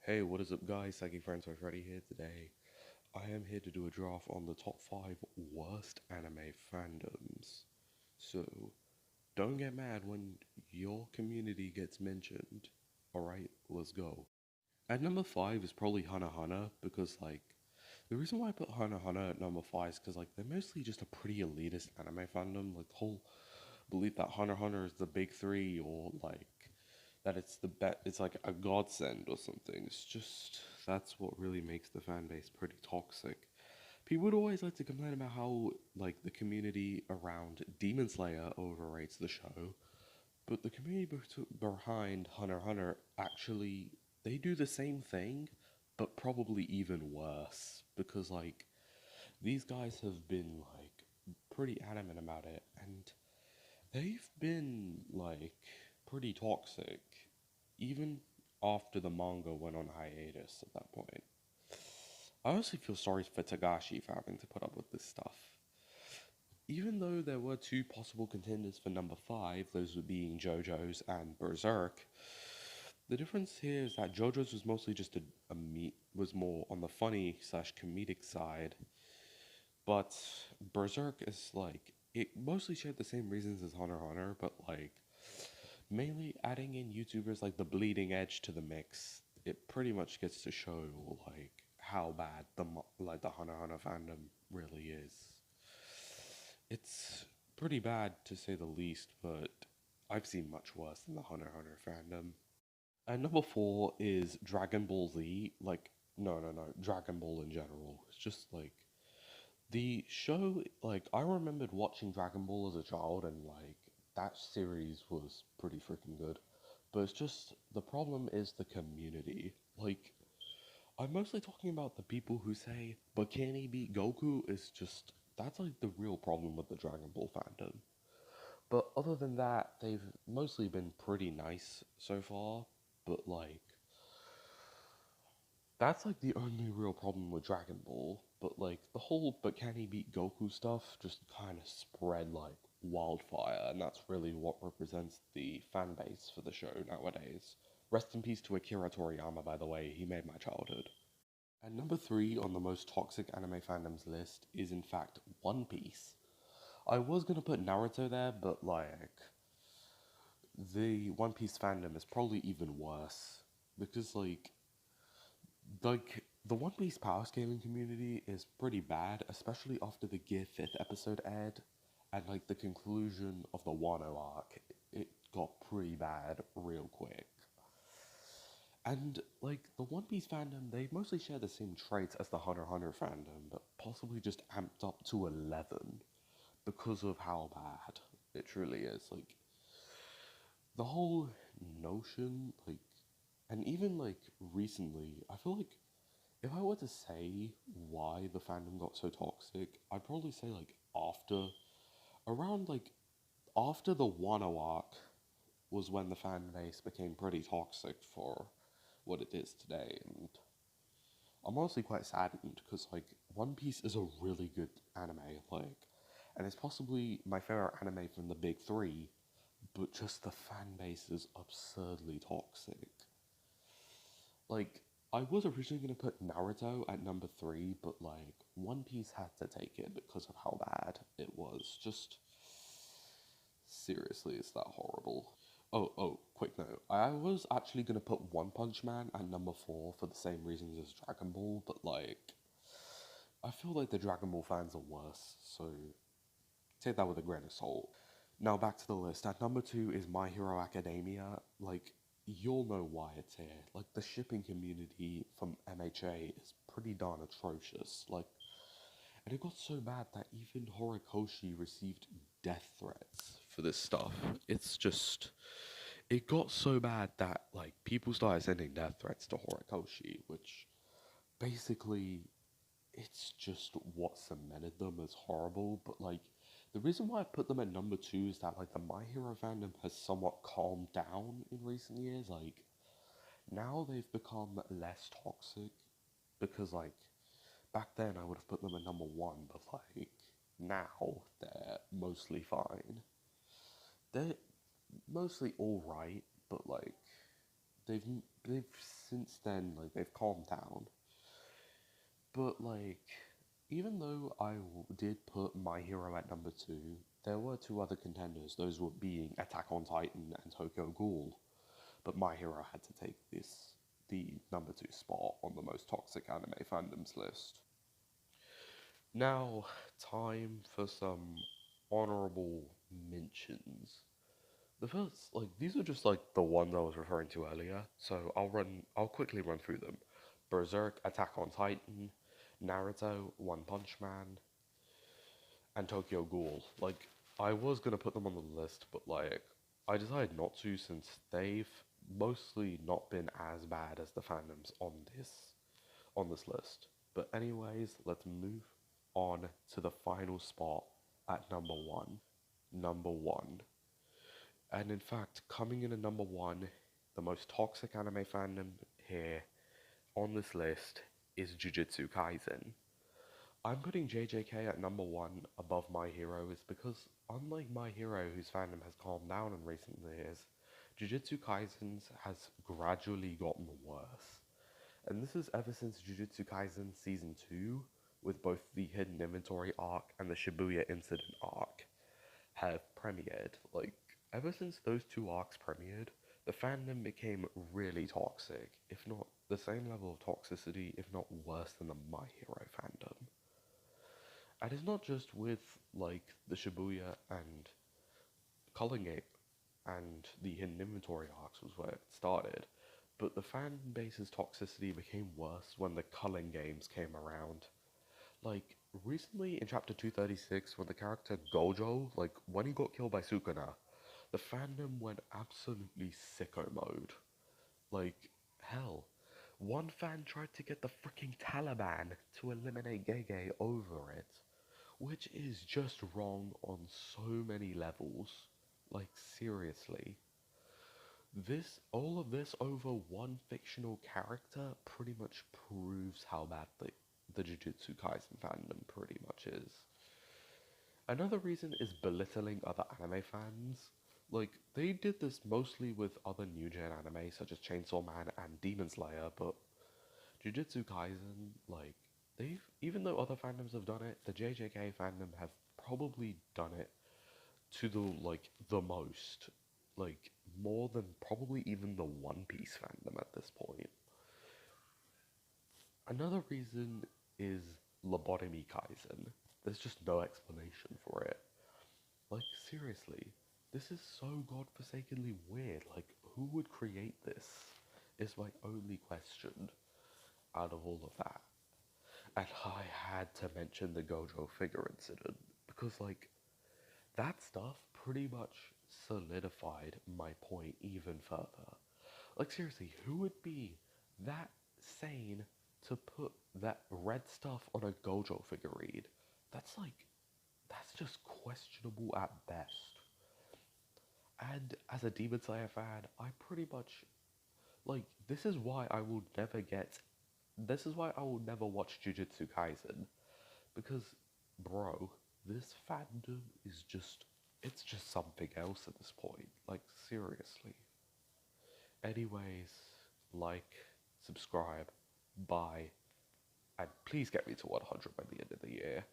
Hey, what is up, guys? Psychic Friends with Freddy here today. I am here to do a draft on the top 5 worst anime fandoms. So, don't get mad when your community gets mentioned. Alright, let's go. At number 5 is probably Hunter x Hunter, because, the reason why I put Hunter x Hunter at number 5 is because, they're mostly just a pretty elitist anime fandom. Like, the whole belief that Hunter x Hunter is the big three, or, that it's like a godsend or something. It's just, that's what really makes the fan base pretty toxic. People would always like to complain about how, the community around Demon Slayer overrates the show, but the community behind Hunter x Hunter actually, they do the same thing, but probably even worse, because, these guys have been, pretty adamant about it, and they've been, pretty toxic, even after the manga went on hiatus at that point. I honestly feel sorry for Tagashi for having to put up with this stuff. Even though there were two possible contenders for number 5, those were being JoJo's and Berserk, the difference here is that JoJo's was mostly just was more on the funny slash comedic side, but Berserk is it mostly shared the same reasons as Hunter x Hunter, but mainly adding in YouTubers like the Bleeding Edge to the mix. It pretty much gets to show how bad the Hunter x Hunter fandom really is. It's pretty bad to say the least, but I've seen much worse than the Hunter x Hunter fandom. And number 4 is Dragon Ball Z. No, Dragon Ball in general. It's just the show, I remembered watching Dragon Ball as a child, and that series was pretty freaking good. But it's just, the problem is the community. I'm mostly talking about the people who say, but can he beat Goku? Is just, that's the real problem with the Dragon Ball fandom. But other than that, they've mostly been pretty nice so far, but that's the only real problem with Dragon Ball. But the whole but can he beat Goku stuff just kind of spread like wildfire, and that's really what represents the fan base for the show nowadays. Rest in peace to Akira Toriyama, by the way, he made my childhood. And number 3 on the most toxic anime fandoms list is in fact One Piece. I was gonna put Naruto there, but the One Piece fandom is probably even worse because the One Piece power scaling community is pretty bad, especially after the Gear 5th episode aired, and the conclusion of the Wano arc, it got pretty bad real quick. And the One Piece fandom, they mostly share the same traits as the Hunter x Hunter fandom, but possibly just amped up to 11 because of how bad it truly is. The whole notion, and even recently, I feel if I were to say why the fandom got so toxic, I'd probably say around after the Wano arc was when the fan base became pretty toxic for what it is today, and I'm honestly quite saddened because One Piece is a really good anime, and it's possibly my favorite anime from the big three, but just the fan base is absurdly toxic. I was originally going to put Naruto at number 3, but One Piece had to take it because of how bad it was. Just seriously, it's that horrible. Oh, quick note. I was actually going to put One Punch Man at number 4 for the same reasons as Dragon Ball, but I feel like the Dragon Ball fans are worse, so take that with a grain of salt. Now back to the list. At number 2 is My Hero Academia. You'll know why it's here. The shipping community from MHA is pretty darn atrocious. And it got so bad that even Horikoshi received death threats for this stuff. It's just, it got so bad that people started sending death threats to Horikoshi, which basically, it's just what cemented them as horrible. But the reason why I put them at number 2 is that the My Hero fandom has somewhat calmed down in recent years. Now they've become less toxic because back then I would have put them at number 1, but now they're mostly fine. They're mostly alright, but they've they've since then, like, they've calmed down. But, like, even though did put My Hero at number 2, there were two other contenders, those were being Attack on Titan and Tokyo Ghoul. But My Hero had to take the number 2 spot on the most toxic anime fandoms list. Now, time for some honorable mentions. The first, like, these are just like the ones I was referring to earlier, so I'll quickly run through them. Berserk, Attack on Titan, Naruto, One Punch Man, and Tokyo Ghoul. Like, I was gonna put them on the list, but like, I decided not to since they've mostly not been as bad as the fandoms on this list. But anyways, let's move on to the final spot at number one. Number one. And in fact, coming in at number one, the most toxic anime fandom here on this list is JiuJitsu Kaizen. I'm putting JJK at number one above My Hero is because, unlike My Hero, whose fandom has calmed down in recent years, JiuJitsu Kaisen's has gradually gotten worse. And this is ever since JiuJitsu Kaisen Season 2, with both the Hidden Inventory arc and the Shibuya Incident arc, have premiered. Like, ever since those two arcs premiered, the fandom became really toxic, if not the same level of toxicity, if not worse than the My Hero fandom. And it's not just with, like, the Shibuya and Culling Game and the Hidden Inventory arcs was where it started, but the fan base's toxicity became worse when the Culling games came around. Like, recently in chapter 236, when the character Gojo, like, when he got killed by Sukuna, the fandom went absolutely sicko mode. Like, hell, one fan tried to get the freaking Taliban to eliminate Gege over it, which is just wrong on so many levels. Like, seriously. All of this over one fictional character pretty much proves how bad the Jujutsu Kaisen fandom pretty much is. Another reason is belittling other anime fans. Like, they did this mostly with other new gen anime such as Chainsaw Man and Demon Slayer, but Jujutsu Kaisen, like, even though other fandoms have done it, the JJK fandom have probably done it to the most. Like, more than probably even the One Piece fandom at this point. Another reason is Lobotomy Kaisen. There's just no explanation for it. Like, seriously, this is so godforsakenly weird. Like, who would create this? Is my only question out of all of that. And I had to mention the Gojo figure incident because, like, that stuff pretty much solidified my point even further. Like, seriously, who would be that sane to put that red stuff on a Gojo figurine? That's just questionable at best. And as a Demon Slayer fan, I pretty much, like, this is why I will never watch Jujutsu Kaisen. Because, bro, this fandom is it's just something else at this point. Like, seriously. Anyways, like, subscribe, bye, and please get me to 100 by the end of the year.